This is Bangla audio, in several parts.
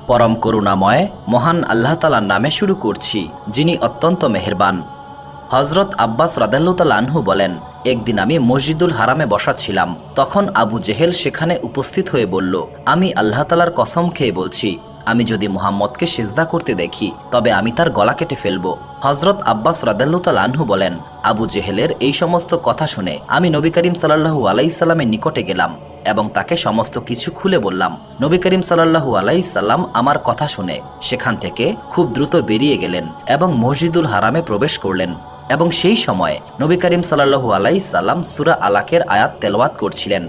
পরম করুণাময় মহান আল্লাহ তাআলার নামে শুরু করছি, যিনি অত্যন্ত মেহেরবান। হযরত আব্বাস রাদিয়াল্লাহু তাআলা আনহু বলেন, একদিন আমি মসজিদুল হারামে বসা ছিলাম। তখন আবু জেহেল সেখানে উপস্থিত হয়ে বলল, আমি আল্লাহ তাআলার কসম খেয়ে বলছি, আমি যদি মুহাম্মদকে সিজদা করতে দেখি তবে আমি তার গলা কেটে ফেলব। হযরত আব্বাস রাদিয়াল্লাহু তাআলা আনহু বলেন, আবু জেহেলের এই সমস্ত কথা শুনে আমি নবী করিম সাল্লাল্লাহু আলাইহি সাল্লামের নিকটে গেলাম এবং তাকে সমস্ত কিছু খুলে বললাম। নবী করিম সাল্লাল্লাহু আলাইহি সাল্লাম আমার কথা শুনে সেখান থেকে খুব দ্রুত বেরিয়ে গেলেন এবং মসজিদুল হারামে প্রবেশ করলেন। এবং সেই সময় নবী করিম সাল্লাল্লাহু আলাইহি সাল্লাম সূরা আলাকের আয়াত তেলাওয়াত করছিলেন।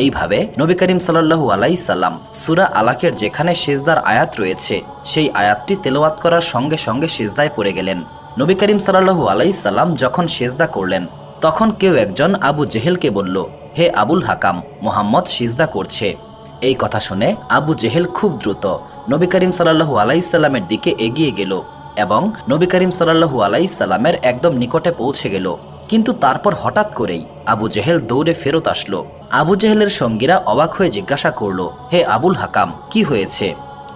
এইভাবে নবী করিম সাল্লাল্লাহু আলাইহি সাল্লাম সূরা আলাকের যেখানে সিজদার আয়াত রয়েছে সেই আয়াতটি তেলাওয়াত করার সঙ্গে সঙ্গে সিজদায় পড়ে গেলেন। নবী করিম সাল্লাল্লাহু আলাইহি সাল্লাম যখন সিজদা করলেন তখন কেউ একজন আবু জেহেলকে বলল, হে আবুল হাকাম, মুহাম্মদ সিজদা করছে। এই কথা শুনে আবু জেহেল খুব দ্রুত নবী করিম সাল্লাল্লাহু আলাইহি সাল্লামের দিকে এগিয়ে গেল এবং নবী করিম সাল্লাল্লাহু আলাইহি সাল্লামের একদম নিকটে পৌঁছে গেল। কিন্তু তারপর হঠাৎ করেই আবু জেহেল দৌড়ে ফেরত আসলো। আবু জেহেলের সঙ্গীরা অবাক হয়ে জিজ্ঞাসা করল, হে আবুল হাকাম, কি হয়েছে?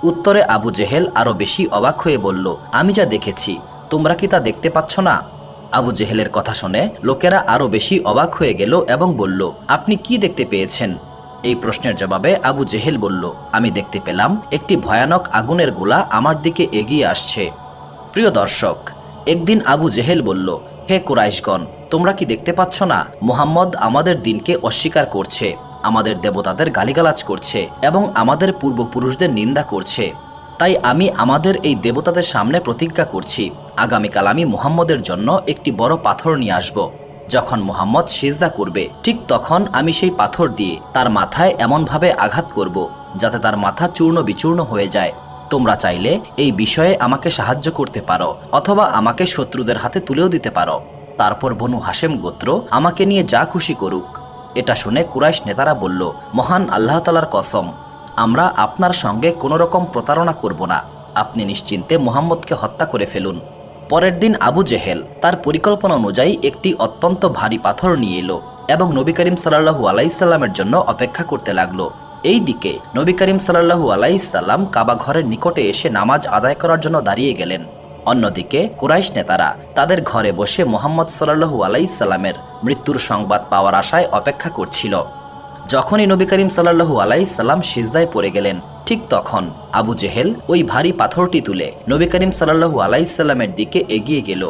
উত্তরে আবু জেহেল আরো বেশি অবাক হয়ে বলল, আমি যা দেখেছি তোমরা কি তা দেখতে পাচ্ছ না? আবু জেহেলের কথা শুনে লোকেরা আরো বেশি অবাক হয়ে গেল এবং বলল, আপনি কি দেখতে পেয়েছেন? এই প্রশ্নের জবাবে আবু জেহেল বলল, আমি দেখতে পেলাম একটি ভয়ানক আগুনের গোলা আমার দিকে এগিয়ে আসছে। প্রিয় দর্শক, একদিন আবু জেহেল বলল, হে কুরাইশগণ, তোমরা কি দেখতে পাচ্ছ না মুহাম্মদ আমাদের দিনকে অস্বীকার করছে, আমাদের দেবতাদের গালিগালাজ করছে এবং আমাদের পূর্বপুরুষদের নিন্দা করছে। তাই আমি আমাদের এই দেবতাদের সামনে প্রতিজ্ঞা করছি, আগামীকাল আমি মুহাম্মদের জন্য একটি বড় পাথর নিয়ে আসব। যখন মুহাম্মদ সিজদা করবে ঠিক তখন আমি সেই পাথর দিয়ে তার মাথায় এমনভাবে আঘাত করব যাতে তার মাথা চূর্ণ বিচূর্ণ হয়ে যায়। তোমরা চাইলে এই বিষয়ে আমাকে সাহায্য করতে পারো অথবা আমাকে শত্রুদের হাতে তুলেও দিতে পারো। তারপর বনু হাশেম গোত্র আমাকে নিয়ে যা খুশি করুক। এটা শুনে কুরাইশ নেতারা বলল, মহান আল্লাহ তাআলার কসম, আমরা আপনার সঙ্গে কোনো রকম প্রতারণা করব না। আপনি নিশ্চিন্তে মুহাম্মদকে হত্যা করে ফেলুন। পরের দিন আবু জেহেল তার পরিকল্পনা অনুযায়ী একটি অত্যন্ত ভারী পাথর নিয়ে এলো এবং নবী করিম সাল্লাল্লাহু আলাইহি সাল্লামের জন্য অপেক্ষা করতে লাগলো। এই দিকে নবী করিম সাল্লাল্লাহু আলাইহি সাল্লাম কাবা ঘরের নিকটে এসে নামাজ আদায় করার জন্য দাঁড়িয়ে গেলেন। অন্যদিকে কুরাইশ নেতারা তাদের ঘরে বসে মুহাম্মদ সাল্লাল্লাহু আলাইহি সাল্লামের মৃত্যুর সংবাদ পাওয়ার আশায় অপেক্ষা করছিল। যখনই নবী করিম সাল্লাল্লাহু আলাইহি সাল্লাম সিজদায় পড়ে গেলেন ঠিক তখন আবু জেহেল ওই ভারী পাথরটি তুলে নবী করিম সাল্লাল্লাহু আলাইহি সাল্লামের দিকে এগিয়ে গেল।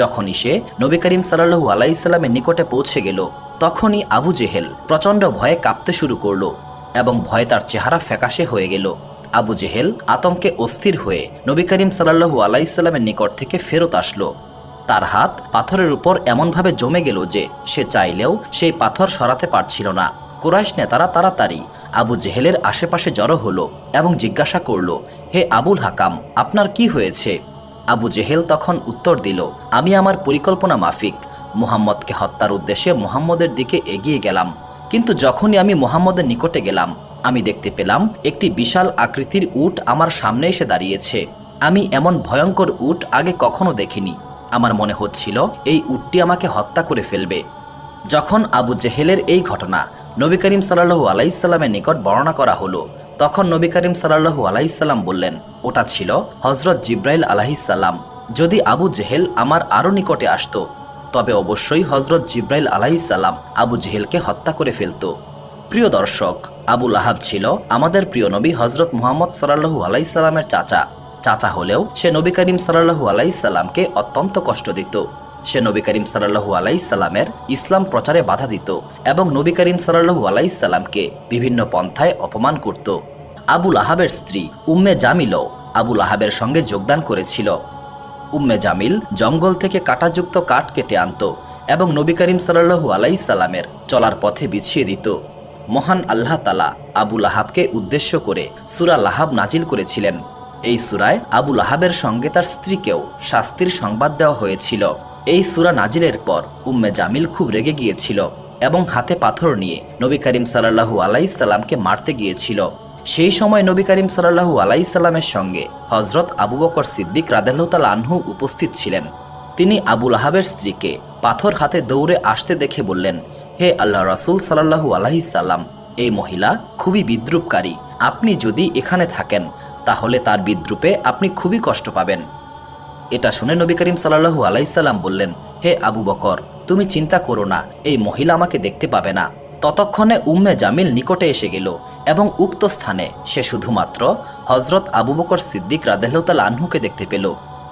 যখনই সে নবী করিম সাল্লাল্লাহু আলাইহি সাল্লামের নিকটে পৌঁছে গেল তখনই আবু জেহেল প্রচণ্ড ভয়ে কাঁপতে শুরু করলো এবং ভয়ে তার চেহারা ফ্যাকাশে হয়ে গেল। আবু জেহেল আতঙ্কে অস্থির হয়ে নবী করিম সাল্লাল্লাহু আলাইহি সাল্লামের নিকট থেকে ফেরত আসলো। তার হাত পাথরের উপর এমনভাবে জমে গেল যে সে চাইলেও সেই পাথর সরাতে পারছিল না। কুরাইশ নেতারা তাড়াতাড়ি আবু জেহেলের আশেপাশে জড়ো হলো এবং জিজ্ঞাসা করল, হে আবুল হাকাম, আপনার কি হয়েছে? আবু জেহেল তখন উত্তর দিল, আমি আমার পরিকল্পনা মাফিক মুহাম্মদকে হত্যার উদ্দেশ্যে মুহাম্মদের দিকে এগিয়ে গেলাম। কিন্তু যখনই আমি মুহাম্মদের নিকটে গেলাম আমি দেখতে পেলাম একটি বিশাল আকৃতির উট আমার সামনে এসে দাঁড়িয়েছে। আমি এমন ভয়ঙ্কর উট আগে কখনো দেখিনি। আমার মনে হচ্ছিল এই উটটি আমাকে হত্যা করে ফেলবে। যখন আবু জেহেলের এই ঘটনা নবী করিম সাল্লাল্লাহু আলাইহি সাল্লামের নিকট বর্ণনা করা হলো তখন নবী করিম সাল্লাল্লাহু আলাইহি সাল্লাম বললেন, ওটা ছিল হযরত জিব্রাইল আলাইহিস সালাম। যদি আবু জেহেল আমার আরও নিকটে আসতো তবে অবশ্যই হযরত জিব্রাইল আলাইহিস সালাম আবু জেহেলকে হত্যা করে ফেলত। প্রিয় দর্শক, আবু লাহাব ছিল আমাদের প্রিয় নবী হযরত মুহাম্মদ সাল্লাল্লাহু আলাইহি সাল্লামের চাচা হলেও সে নবী করিম সাল্লাল্লাহু আলাইহি সাল্লামকে অত্যন্ত কষ্ট দিত। সে নবী করিম সাল্লাল্লাহু আলাইহি সাল্লামের ইসলাম প্রচারে বাধা দিত এবং নবী করিম সাল্লাল্লাহু আলাইহি সাল্লামকে বিভিন্ন পন্থায় অপমান করত। আবু লাহাবের স্ত্রী উম্মে জামিলও আবু লাহাবের সঙ্গে যোগদান করেছিল। উম্মে জামিল জঙ্গল থেকে কাঁটাযুক্ত কাঠ কেটে আনত এবং নবী করিম সাল্লাল্লাহু আলাইহি সাল্লামের চলার পথে বিছিয়ে দিত। মহান আল্লাহ তাআলা আবু লাহাবকে উদ্দেশ্য করে সূরা লাহাব নাজিল করেছিলেন। এই সূরায় আবু লাহাবের সঙ্গে তার স্ত্রীকেও শাস্তির সংবাদ দেওয়া হয়েছিল। এই সূরা নাজিলের পর উম্মে জামিল খুব রেগে গিয়েছিল এবং হাতে পাথর নিয়ে নবী করিম সাল্লাল্লাহু আলাইহি সাল্লামকে মারতে গিয়েছিল। সেই সময় নবী করিম সাল্লাল্লাহু আলাইহি সাল্লামের সঙ্গে হযরত আবু বকর সিদ্দিক রাদিয়াল্লাহু তাআলা আনহু উপস্থিত ছিলেন। তিনি আবু লাহাবের স্ত্রীকে পাথর হাতে দৌড়ে আসতে দেখে বললেন, হে আল্লাহ রাসূল সাল্লাল্লাহু আলাইহি সাল্লাম, এই মহিলা খুবই বিদ্রূপকারী, আপনি যদি এখানে থাকেন তাহলে তার বিদ্রূপে আপনি খুবই কষ্ট পাবেন। এটা শুনে নবী করিম সাল্লাল্লাহু আলাইহি সাল্লাম বললেন, হে আবু বকর, তুমি চিন্তা করো না, এই মহিলা আমাকে দেখতে পাবে না। ততক্ষণে উম্মে জামিল নিকটে এসে গেল এবং উক্ত স্থানে সে শুধুমাত্র হজরত আবু বকর সিদ্দিক রাদিয়াল্লাহু তাআলা আনহুকে দেখতে পেল।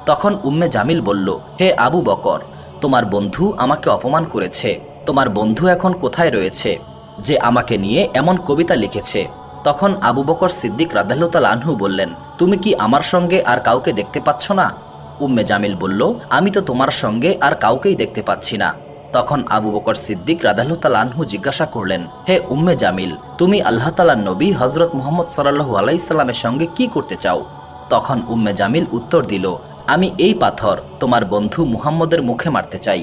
তখন উম্মে জামিল বলল, হে আবু বকর, তোমার বন্ধু আমাকে অপমান করেছে। তোমার বন্ধু এখন কোথায় রয়েছে যে আমাকে নিয়ে এমন কবিতা লিখেছে? তখন আবু বকর সিদ্দিক রাদিয়াল্লাহু তাআলা আনহু বললেন, তুমি কি আমার সঙ্গে আর কাউকে দেখতে পাচ্ছ না? উম্মে জামিল বলল, আমি তো তোমার সঙ্গে আর কাউকেই দেখতে পাচ্ছি না। তখন আবু বকর সিদ্দিক রাদিয়াল্লাহু তাআলা আনহু জিজ্ঞাসা করলেন, হে উম্মে জামিল, তুমি আল্লাহ তাআলার নবী হযরত মুহাম্মদ সাল্লাল্লাহু আলাইহি সাল্লামের সঙ্গে কি করতে চাও? তখন উম্মে জামিল উত্তর দিল, আমি এই পাথর তোমার বন্ধু মুহাম্মদের মুখে মারতে চাই।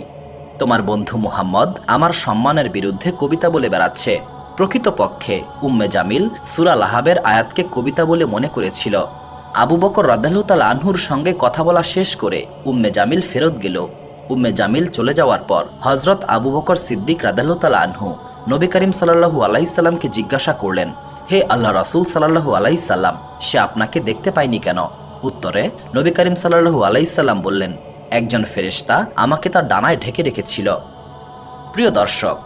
তোমার বন্ধু মুহাম্মদ আমার সম্মানের বিরুদ্ধে কবিতা বলে বেড়াচ্ছে। প্রকৃতপক্ষে উম্মে জামিল সূরা লাহাবের আয়াতকে কবিতা বলে মনে করেছিল। আবু বকর রাদিয়াল্লাহু তাআলা আনহুর সঙ্গে কথা বলা শেষ করে উম্মে জামিল ফেরত গেল। উম্মে জামিল চলে যাওয়ার পর হযরত আবু বকর সিদ্দিক রাদিয়াল্লাহু তাআলা আনহু নবী করিম সাল্লাল্লাহু আলাইহি সাল্লামকে জিজ্ঞাসা করলেন, হে আল্লাহ রাসূল সাল্লাল্লাহু আলাইহি সাল্লাম, সে আপনাকে দেখতে পায়নি কেন? উত্তরে নবী করিম সাল্লাল্লাহু আলাইহি সাল্লাম বললেন, একজন ফেরেশতা আমাকে তার ডানায় ঢেকে রেখেছিল। প্রিয় দর্শক,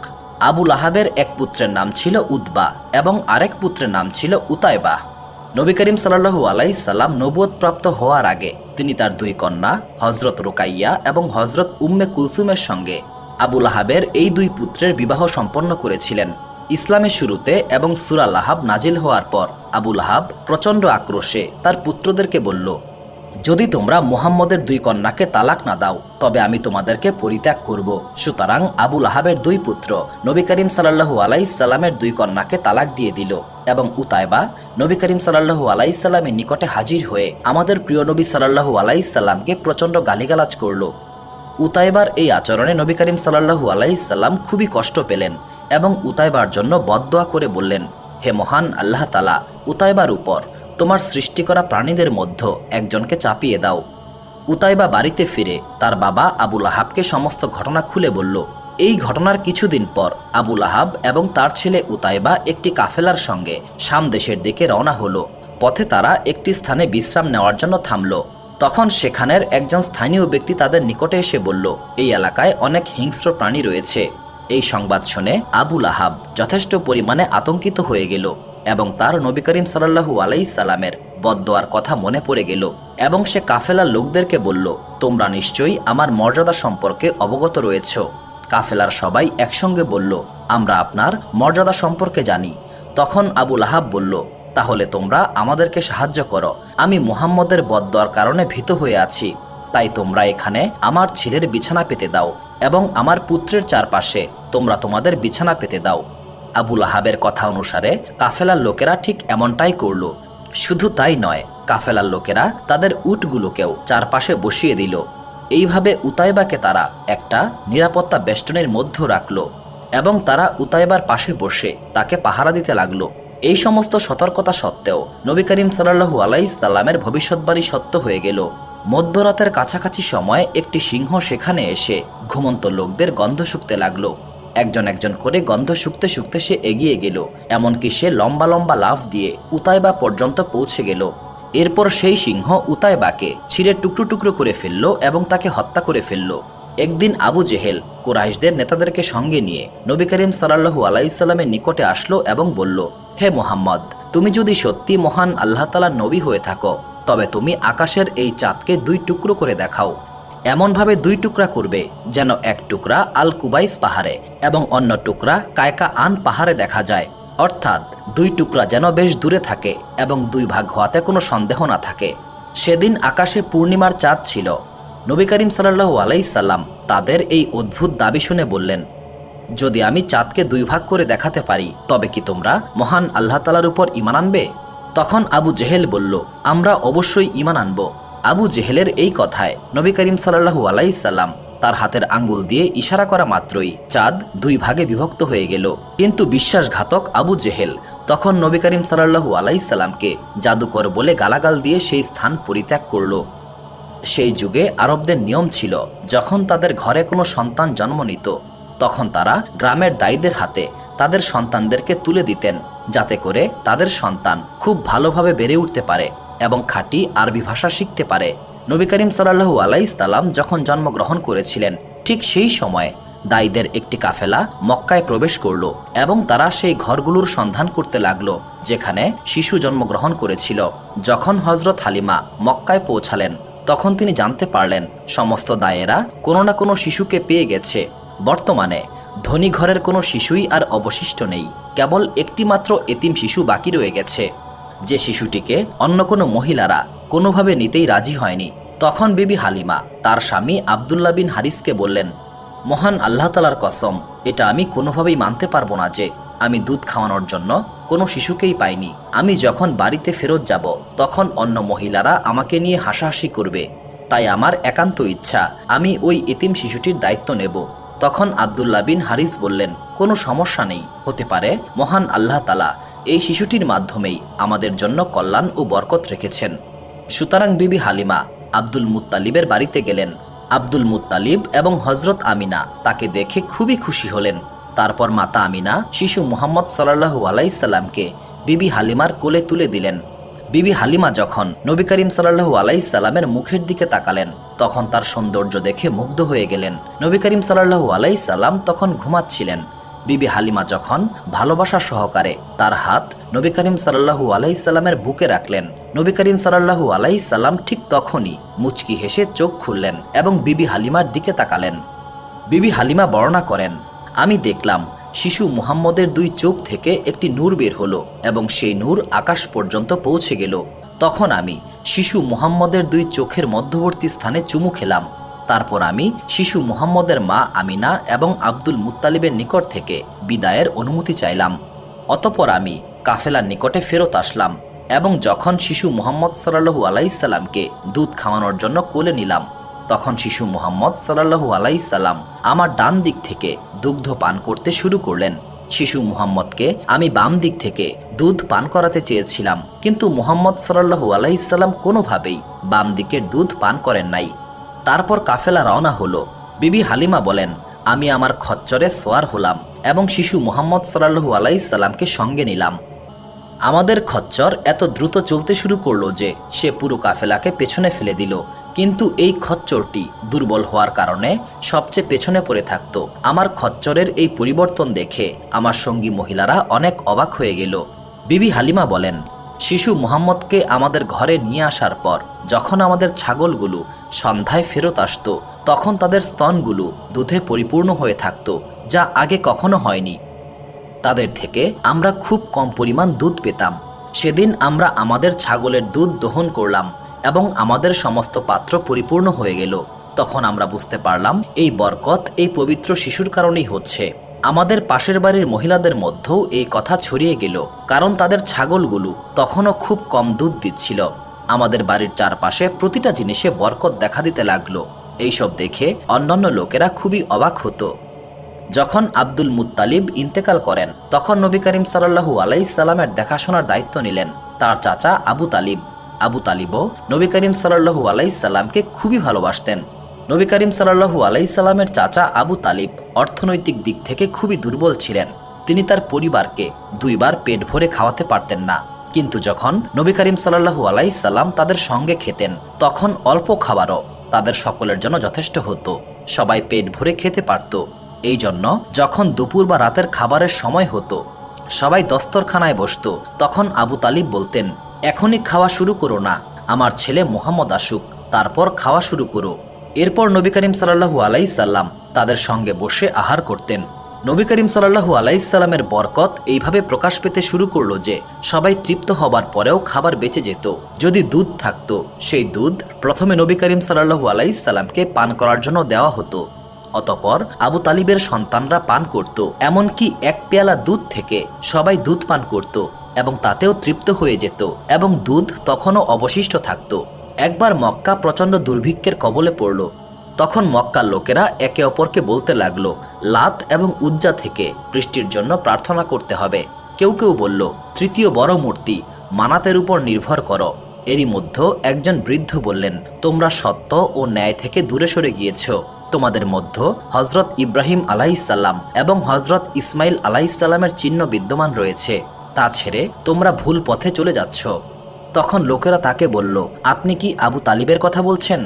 আবু লাহাবের এক পুত্রের নাম ছিল উতবা এবং আরেক পুত্রের নাম ছিল উতাইবা। নবী করিম সাল্লাল্লাহু আলাইহি সাল্লাম নবুয়ত প্রাপ্ত হওয়ার আগে তিনি তার দুই কন্যা হযরত রুকাইয়া এবং হযরত উম্মে কুলসুমের সঙ্গে আবু লাহাবের এই দুই পুত্রের বিবাহ সম্পন্ন করেছিলেন। ইসলামের শুরুতে এবং সূরা লাহাব নাজিল হওয়ার পর আবু লাহাব প্রচণ্ড আক্রোশে তার পুত্রদেরকে বলল, যদি তোমরা মুহাম্মদের দুই কন্যাকে তালাক না দাও তবে আমি তোমাদেরকে পরিত্যাগ করব। সুতরাং আবু লাহাবের দুই পুত্র নবী করিম সাল্লাল্লাহু আলাইহি সাল্লামের দুই কন্যাকে তালাক দিয়ে দিল এবং উতাইবা নবী করিম সাল্লাল্লাহু আলাইহি সাল্লামের নিকটে হাজির হয়ে আমাদের প্রিয় নবী সাল্লাল্লাহু আলাইহি সাল্লামকে প্রচণ্ড গালিগালাজ করল। উতাইবার এই আচরণে নবী করিম সাল্লাল্লাহু আলাইহি সাল্লাম খুবই কষ্ট পেলেন এবং উতাইবার জন্য বদদোয়া করে বললেন, হে মহান আল্লাহ তাআলা, উতাইবার উপর তোমার সৃষ্টি করা প্রাণীদের মধ্যে একজনকে চাপিয়ে দাও। উতাইবা বাড়িতে ফিরে তার বাবা আবু লাহাবকে সমস্ত ঘটনা খুলে বলল। এই ঘটনার কিছুদিন পর আবু লাহাব এবং তার ছেলে উতাইবা একটি কাফেলার সঙ্গে শাম দেশের দিকে রওনা হলো। পথে তারা একটি স্থানে বিশ্রাম নেওয়ার জন্য থামল। তখন সেখানের একজন স্থানীয় ব্যক্তি তাদের নিকটে এসে বলল, এই এলাকায় অনেক হিংস্র প্রাণী রয়েছে। এই সংবাদ শুনে আবু লাহাব যথেষ্ট পরিমাণে আতঙ্কিত হয়ে গেল এবং তার নবী করিম সাল্লাল্লাহু আলাইহি সাল্লামের বদদোয়ার কথা মনে পড়ে গেল এবং সে কাফেলার লোকদেরকে বলল, তোমরা নিশ্চয়ই আমার মর্যাদা সম্পর্কে অবগত রয়েছ। কাফেলার সবাই একসঙ্গে বলল, আমরা আপনার মর্যাদা সম্পর্কে জানি। তখন আবু লাহাব বলল, তাহলে তোমরা আমাদেরকে সাহায্য করো। আমি মুহাম্মদের বদদোয়ার কারণে ভীত হয়ে আছি, তাই তোমরা এখানে আমার ছেলের বিছানা পেতে দাও এবং আমার পুত্রের চারপাশে তোমরা তোমাদের বিছানা পেতে দাও। আবু লাহাবের কথা অনুসারে কাফেলার লোকেরা ঠিক এমনটাই করল। শুধু তাই নয়, কাফেলার লোকেরা তাদের উটগুলোকেও চারপাশে বসিয়ে দিল। এইভাবে উতাইবাকে তারা একটা নিরাপত্তা বেষ্টনীর মধ্যে রাখল এবং তারা উতাইবার পাশে বসে তাকে পাহারা দিতে লাগলো। এই সমস্ত সতর্কতা সত্ত্বেও নবী করিম সাল্লাল্লাহু আলাইহি সাল্লামের ভবিষ্যৎবাণী সত্য হয়ে গেল। মধ্যরাতের কাছাকাছি সময় একটি সিংহ সেখানে এসে ঘুমন্ত লোকদের গন্ধ শুঁকতে লাগলো। একজন একজন করে গন্ধ শুঁকতে শুঁকতে সে এগিয়ে গেল, এমনকি সে লম্বা লম্বা লাফ দিয়ে উতাইবা পর্যন্ত পৌঁছে গেল। এরপর সেই সিংহ উতাইবাকে ছিঁড়ে টুকরো টুকরো করে ফেলল এবং তাকে হত্যা করে ফেলল। একদিন আবু জেহেল কুরাইশদের নেতাদেরকে সঙ্গে নিয়ে নবী করিম সাল্লাল্লাহু আলাইহি সাল্লামের নিকটে আসলো এবং বলল, হে মুহাম্মদ, তুমি যদি সত্যি মহান আল্লাহ তাআলার নবী হয়ে থাকো তবে তুমি আকাশের এই চাঁদকে দুই টুকরো করে দেখাও। এমনভাবে দুই টুকরা করবে যেন এক টুকরা আল কুবাইস পাহাড়ে এবং অন্য টুকরা কায়কা আন পাহাড়ে দেখা যায়, অর্থাৎ দুই টুকরা যেন বেশ দূরে থাকে এবং দুই ভাগ হওয়াতে কোনো সন্দেহ না থাকে। সেদিন আকাশে পূর্ণিমার চাঁদ ছিল। নবী করিম সাল্লাল্লাহু আলাইহি সাল্লাম তাদের এই অদ্ভুত দাবি শুনে বললেন, যদি আমি চাঁদকে দুই ভাগ করে দেখাতে পারি তবে কি তোমরা মহান আল্লাহ তাআলার উপর ঈমান আনবে? তখন আবু জেহেল বলল, আমরা অবশ্যই ঈমান আনব। আবু জেহেলের এই কথায় নবী করিম সাল্লাল্লাহু আলাইহি সাল্লাম তার হাতের আঙ্গুল দিয়ে ইশারা করা মাত্রই চাঁদ দুই ভাগে বিভক্ত হয়ে গেল। কিন্তু বিশ্বাসঘাতক আবু জেহেল তখন নবী করিম সাল্লাল্লাহু আলাইহি সাল্লামকে জাদুকর বলে গালাগাল দিয়ে সেই স্থান পরিত্যাগ করল। সেই যুগে আরবদের নিয়ম ছিল, যখন তাদের ঘরে কোনো সন্তান জন্ম নিত তখন তারা গ্রামের দায়ীদের হাতে তাদের সন্তানদেরকে তুলে দিতেন, যাতে করে তাদের সন্তান খুব ভালোভাবে বেড়ে উঠতে পারে এবং খাঁটি আরবি ভাষা শিখতে পারে। নবী করিম সাল্লাল্লাহু আলাইহি সাল্লাম যখন জন্মগ্রহণ করেছিলেন, ঠিক সেই সময়ে দায়ীদের একটি কাফেলা মক্কায় প্রবেশ করল এবং তারা সেই ঘরগুলোর সন্ধান করতে লাগলো যেখানে শিশু জন্মগ্রহণ করেছিল। যখন হযরত হালিমা মক্কায় পৌঁছালেন, তখন তিনি জানতে পারলেন সমস্ত দায়েরা কোনো না কোনো শিশুকে পেয়ে গেছে। বর্তমানে ধনী ঘরের কোনো শিশুই আর অবশিষ্ট নেই, কেবল একটি মাত্র এতিম শিশু বাকি রয়ে গেছে, যে শিশুটিকে অন্য কোনো মহিলারা কোনোভাবে নিতেই রাজি হয়নি। তখন বিবি হালিমা তার স্বামী আব্দুল্লাহ বিন হারিসকে বললেন, মহান আল্লাহ তাআলার কসম, এটা আমি কোনোভাবেই মানতে পারবো না যে আমি দুধ খাওয়ানোর জন্য কোনো শিশুকেই পাইনি। আমি যখন বাড়িতে ফেরত যাব, তখন অন্য মহিলারা আমাকে নিয়ে হাসাহাসি করবে। তাই আমার একান্ত ইচ্ছা আমি ওই এতিম শিশুটির দায়িত্ব নেব। তখন আব্দুল্লাহ বিন হারিস বললেন, কোনো সমস্যা নেই, হতে পারে মহান আল্লাহ তাআলা এই শিশুটির মাধ্যমেই আমাদের জন্য কল্যাণ ও বরকত রেখেছেন। সুতরাং বিবি হালিমা আব্দুল মুত্তালিবের বাড়িতে গেলেন। আব্দুল মুত্তালিব এবং হযরত আমিনা তাকে দেখে খুবই খুশি হলেন। তারপর মাতা আমিনা শিশু মুহাম্মদ সাল্লাল্লাহু আলাইহি সাল্লামকে বিবি হালিমার কোলে তুলে দিলেন। বিবি হালিমা যখন নবী করিম সাল্লাল্লাহু আলাইহি সাল্লামের মুখের দিকে তাকালেন, তখন তার সৌন্দর্য দেখে মুগ্ধ হয়ে গেলেন। নবী করিম সাল্লাল্লাহু আলাইহি সাল্লাম তখন ঘুমাচ্ছিলেন। বিবি হালিমা যখন ভালোবাসা সহকারে তার হাত নবী করিম সাল্লাল্লাহু আলাইহি সাল্লামের বুকে রাখলেন, নবী করিম সাল্লাল্লাহু আলাইহি সাল্লাম ঠিক তখনই মুচকি হেসে চোখ খুললেন এবং বিবি হালিমার দিকে তাকালেন। বিবি হালিমা বর্ণনা করেন, আমি দেখলাম শিশু মুহাম্মদের দুই চোখ থেকে একটি নূর বের হলো এবং সেই নূর আকাশ পর্যন্ত পৌঁছে গেল। তখন আমি শিশু মুহাম্মদের দুই চোখের মধ্যবর্তী স্থানে চুমু খেলাম। তারপর আমি শিশু মুহাম্মদের মা আমিনা এবং আব্দুল মুত্তালিবের নিকট থেকে বিদায়ের অনুমতি চাইলাম। অতঃপর আমি কাফেলার নিকটে ফেরত আসলাম এবং যখন শিশু মুহাম্মদ সাল্লাল্লাহু আলাইহি সাল্লামকে দুধ খাওয়ানোর জন্য কোলে নিলাম, তখন শিশু মুহাম্মদ সাল্লাল্লাহু আলাইহি সাল্লাম আমার ডান দিক থেকে দুগ্ধ পান করতে শুরু করলেন। শিশু মুহাম্মদকে আমি বাম দিক থেকে দুধ পান করাতে চেয়েছিলাম, কিন্তু মুহাম্মদ সাল্লাল্লাহু আলাইহি সাল্লাম কোনোভাবেই বাম দিকের দুধ পান করেন নাই। তারপর কাফেলা রওনা হলো। বিবি হালিমা বলেন, আমি আমার খচ্চরে সোয়ার হলাম এবং শিশু মুহাম্মদ সাল্লাল্লাহু আলাইহি সাল্লামকে সঙ্গে নিলাম। আমাদের খচ্চর এত দ্রুত চলতে শুরু করলো যে সে পুরো কাফেলাকে পেছনে ফেলে দিল, কিন্তু এই খচ্চরটি দুর্বল হওয়ার কারণে সবচেয়ে পেছনে পড়ে থাকতো। আমার খচ্চরের এই পরিবর্তন দেখে আমার সঙ্গী মহিলারা অনেক অবাক হয়ে গেল। বিবি হালিমা বলেন, শিশু মুহাম্মদকে আমাদের ঘরে নিয়ে আসার পর যখন আমাদের ছাগলগুলো সন্ধ্যায় ফেরত আসতো, তখন তাদের স্তনগুলো দুধে পরিপূর্ণ হয়ে থাকতো, যা আগে কখনো হয়নি। তাদের থেকে আমরা খুব কম পরিমাণ দুধ পেতাম। সেদিন আমরা আমাদের ছাগলের দুধ দহন করলাম এবং আমাদের সমস্ত পাত্র পরিপূর্ণ হয়ে গেল। তখন আমরা বুঝতে পারলাম এই বরকত এই পবিত্র শিশুর কারণেই হচ্ছে। আমাদের পাশের বাড়ির মহিলাদের মধ্যেও এই কথা ছড়িয়ে গেল, কারণ তাদের ছাগলগুলো তখনও খুব কম দুধ দিচ্ছিল। আমাদের বাড়ির চারপাশে প্রতিটা জিনিসে বরকত দেখা দিতে লাগলো। এইসব দেখে অন্যান্য লোকেরা খুবই অবাক হতো। যখন আব্দুল মুত্তালিব ইন্তেকাল করেন, তখন নবী করিম সাল্লাল্লাহু আলাইহি সাল্লামের দেখাশোনার দায়িত্ব নিলেন তার চাচা আবু তালিব। আবু তালিবও নবী করিম সাল্লাল্লাহু আলাইহি সাল্লামকে খুবই ভালোবাসতেন। নবী করিম সাল্লাল্লাহু আলাইহি সাল্লামের চাচা আবু তালিব অর্থনৈতিক দিক থেকে খুবই দুর্বল ছিলেন। তিনি তার পরিবারকে দুইবার পেট ভরে খাওয়াতে পারতেন না, কিন্তু যখন নবী করিম সাল্লাল্লাহু আলাইহি সাল্লাম তাদের সঙ্গে খেতেন, তখন অল্প খাবারও তাদের সকলের জন্য যথেষ্ট হতো। সবাই পেট ভরে খেতে পারত। এই জন্য যখন দুপুর বা রাতের খাবারের সময় হতো, সবাই দস্তরখানায় বসতো। তখন আবু তালিব বলতেন, এখনই খাওয়া শুরু করো না, আমার ছেলে মুহাম্মদ আসুক, তারপর খাওয়া শুরু করো। এরপর নবী করিম সাল্লাল্লাহু আলাইহি সাল্লাম তাদের সঙ্গে বসে আহার করতেন। নবী করিম সাল্লাল্লাহু আলাইহি সাল্লামের বরকত এইভাবে প্রকাশ পেতে শুরু করলো যে সবাই তৃপ্ত হবার পরেও খাবার বেঁচে যেত। যদি দুধ থাকতো, সেই দুধ প্রথমে নবী করিম সাল্লাল্লাহু আলাইহি সাল্লামকে পান করার জন্য দেওয়া হতো। অতঃপর আবু তালিবের সন্তানরা পান করত। এমনকি এক পেয়ালা দুধ থেকে সবাই দুধ পান করত এবং তাতেও তৃপ্ত হয়ে যেত এবং দুধ তখনও অবশিষ্ট থাকত। একবার মক্কা প্রচণ্ড দুর্ভিক্ষের কবলে পড়ল। তখন মক্কার লোকেরা একে অপরকে বলতে লাগলো, লাত এবং উজ্জা থেকে বৃষ্টির জন্য প্রার্থনা করতে হবে। কেউ কেউ বলল, তৃতীয় বড় মূর্তি মানাতের উপর নির্ভর করো। এরই মধ্যে একজন বৃদ্ধ বললেন, তোমরা সত্য ও ন্যায় থেকে দূরে সরে গিয়েছ। তোমাদের মধ্যে হজরত ইব্রাহিম আলাইসাল্লাম এবং হজরত ইসমাইল আলাইসাল্লামের চিহ্ন বিদ্যমান রয়েছে, তা ছেড়ে তোমরা ভুল পথে চলে যাচ্ছ। তখন লোকেরা তাকে বলল, আপনি কি আবু তালিবের কথা বলছেন?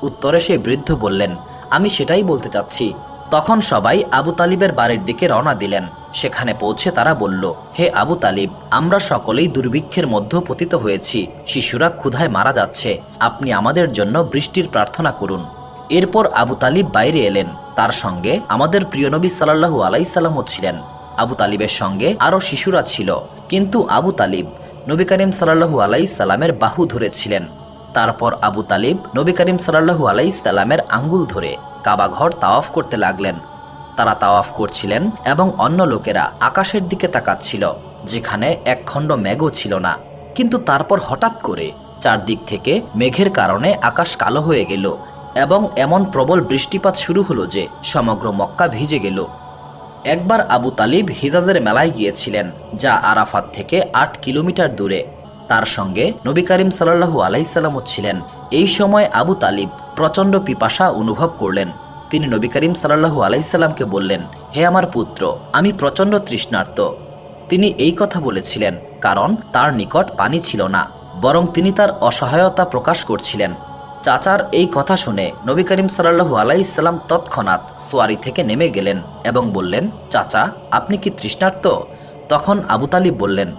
উত্তরে সেই বৃদ্ধ বললেন, আমি সেটাই বলতে চাচ্ছি। তখন সবাই আবু তালিবের বাড়ির দিকে রওনা দিলেন। সেখানে পৌঁছে তারা বলল, হে আবু তালিব, আমরা সকলেই দুর্ভিক্ষের মধ্যে পতিত হয়েছি, শিশুরা ক্ষুধায় মারা যাচ্ছে, আপনি আমাদের জন্য বৃষ্টির প্রার্থনা করুন। এরপর আবু তালিব বাইরে এলেন, তার সঙ্গে আমাদের প্রিয় নবী সাল্লাল্লাহু আলাইসাল্লামও ছিলেন। আবু তালিবের সঙ্গে আরও শিশুরা ছিল, কিন্তু আবু তালিব নবী করিম সাল্লাল্লাহু আলাইসাল্লামের বাহু ধরেছিলেন। তারপর আবু তালিব নবী করিম সাল্লাল্লাহু আলাইসাল্লামের আঙ্গুল ধরে কাবা ঘর তাওয়াফ করতে লাগলেন। তারা তাওয়াফ করছিলেন এবং অন্য লোকেরা আকাশের দিকে তাকাচ্ছিল, যেখানে এক খণ্ড মেঘও ছিল না। কিন্তু তারপর হঠাৎ করে চারদিক থেকে মেঘের কারণে আকাশ কালো হয়ে গেল এবং এমন প্রবল বৃষ্টিপাত শুরু হলো যে সমগ্র মক্কা ভিজে গেল। একবার আবু তালিব হিজাজের মেলায় গিয়েছিলেন, যা আরাফাত থেকে 8 কিলোমিটার দূরে। তার সঙ্গে নবী করিম সাল্লাল্লাহু আলাইসাল্লামও ছিলেন। এই সময় আবু তালিব প্রচণ্ড পিপাসা অনুভব করলেন। তিনি নবী করিম সাল্লাল্লাহু আলাইসাল্লামকে বললেন, হে আমার পুত্র, আমি প্রচণ্ড তৃষ্ণার্ত। তিনি এই কথা বলেছিলেন কারণ তার নিকট পানি ছিল না, বরং তিনি তার অসহায়তা প্রকাশ করছিলেন। চাচার এই কথা শুনে নবী করিম সাল্লাল্লাহু আলাইসাল্লাম তৎক্ষণাৎ সোয়ারি থেকে নেমে গেলেন এবং বললেন, চাচা, আপনি কি তৃষ্ণার্ত? তখন আবু তালিব বললেন,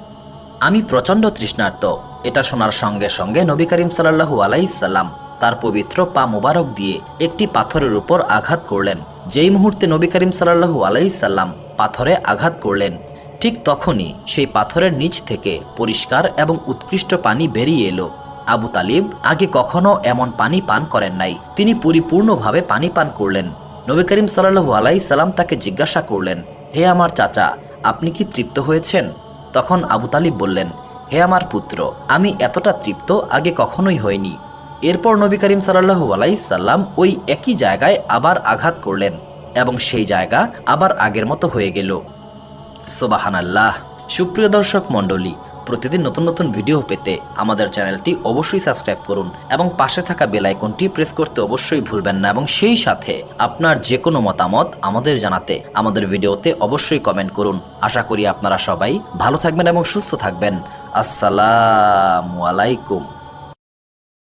আমি প্রচণ্ড তৃষ্ণার্ত। এটা শোনার সঙ্গে সঙ্গে নবী করিম সাল্লাল্লাহু আলাইসাল্লাম তার পবিত্র পা মুবারক দিয়ে একটি পাথরের উপর আঘাত করলেন। যেই মুহূর্তে নবী করিম সাল্লাল্লাহু আলাইসাল্লাম পাথরে আঘাত করলেন, ঠিক তখনই সেই পাথরের নিচ থেকে পরিষ্কার এবং উৎকৃষ্ট পানি বেরিয়ে এলো। আবু তালিব আগে কখনো এমন পানি পান করেন নাই। তিনি পরিপূর্ণভাবে পানি পান করলেন। নবী করিম সাল্লাল্লাহু আলাইসাল্লাম তাকে জিজ্ঞাসা করলেন, হে আমার চাচা, আপনি কি তৃপ্ত হয়েছেন? তখন আবু তালিব বললেন, হে আমার পুত্র, আমি এতটা তৃপ্ত আগে কখনোই হইনি। এরপর নবী করিম সাল্লাল্লাহু আলাইসাল্লাম ওই একই জায়গায় আবার আঘাত করলেন এবং সেই জায়গা আবার আগের মতো হয়ে গেল। সুবহানাল্লাহ। সুপ্রিয় দর্শক মণ্ডলী, প্রতিদিন নতুন নতুন ভিডিও পেতে আমাদের চ্যানেলটি অবশ্যই সাবস্ক্রাইব করুন এবং পাশে থাকা বেল আইকনটি প্রেস করতে অবশ্যই ভুলবেন না, এবং সেই সাথে আপনার যে কোনো মতামত আমাদের জানাতে আমাদের ভিডিওতে অবশ্যই কমেন্ট করুন। আশা করি আপনারা সবাই ভালো থাকবেন এবং সুস্থ থাকবেন। আসসালামু আলাইকুম।